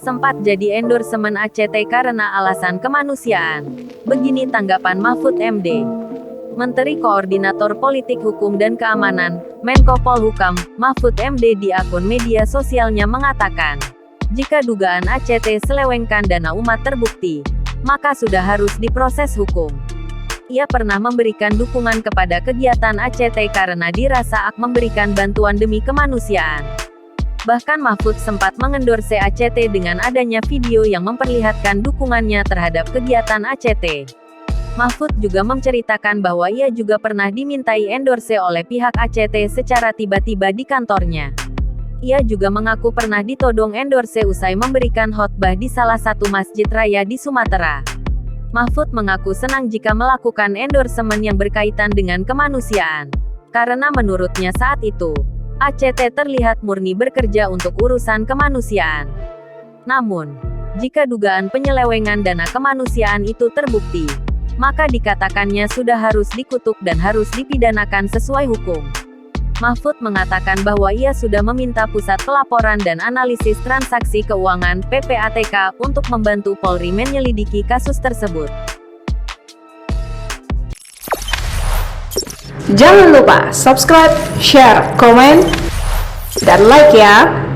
sempat jadi endorsement ACT karena alasan kemanusiaan. Begini tanggapan Mahfud MD. Menteri Koordinator Politik Hukum dan Keamanan, Menko Polhukam, Mahfud MD di akun media sosialnya mengatakan, jika dugaan ACT selewengkan dana umat terbukti, maka sudah harus diproses hukum. Ia pernah memberikan dukungan kepada kegiatan ACT karena dirasa memberikan bantuan demi kemanusiaan. Bahkan Mahfud sempat mengendorse ACT dengan adanya video yang memperlihatkan dukungannya terhadap kegiatan ACT. Mahfud juga menceritakan bahwa ia juga pernah dimintai endorse oleh pihak ACT secara tiba-tiba di kantornya. Ia juga mengaku pernah ditodong endorse usai memberikan khotbah di salah satu masjid raya di Sumatera. Mahfud mengaku senang jika melakukan endorsement yang berkaitan dengan kemanusiaan. Karena menurutnya saat itu, ACT terlihat murni bekerja untuk urusan kemanusiaan. Namun, jika dugaan penyelewengan dana kemanusiaan itu terbukti, maka dikatakannya sudah harus dikutuk dan harus dipidanakan sesuai hukum. Mahfud mengatakan bahwa ia sudah meminta Pusat Pelaporan dan Analisis Transaksi Keuangan (PPATK) untuk membantu Polri menyelidiki kasus tersebut. Jangan lupa subscribe, share, komen, dan like ya!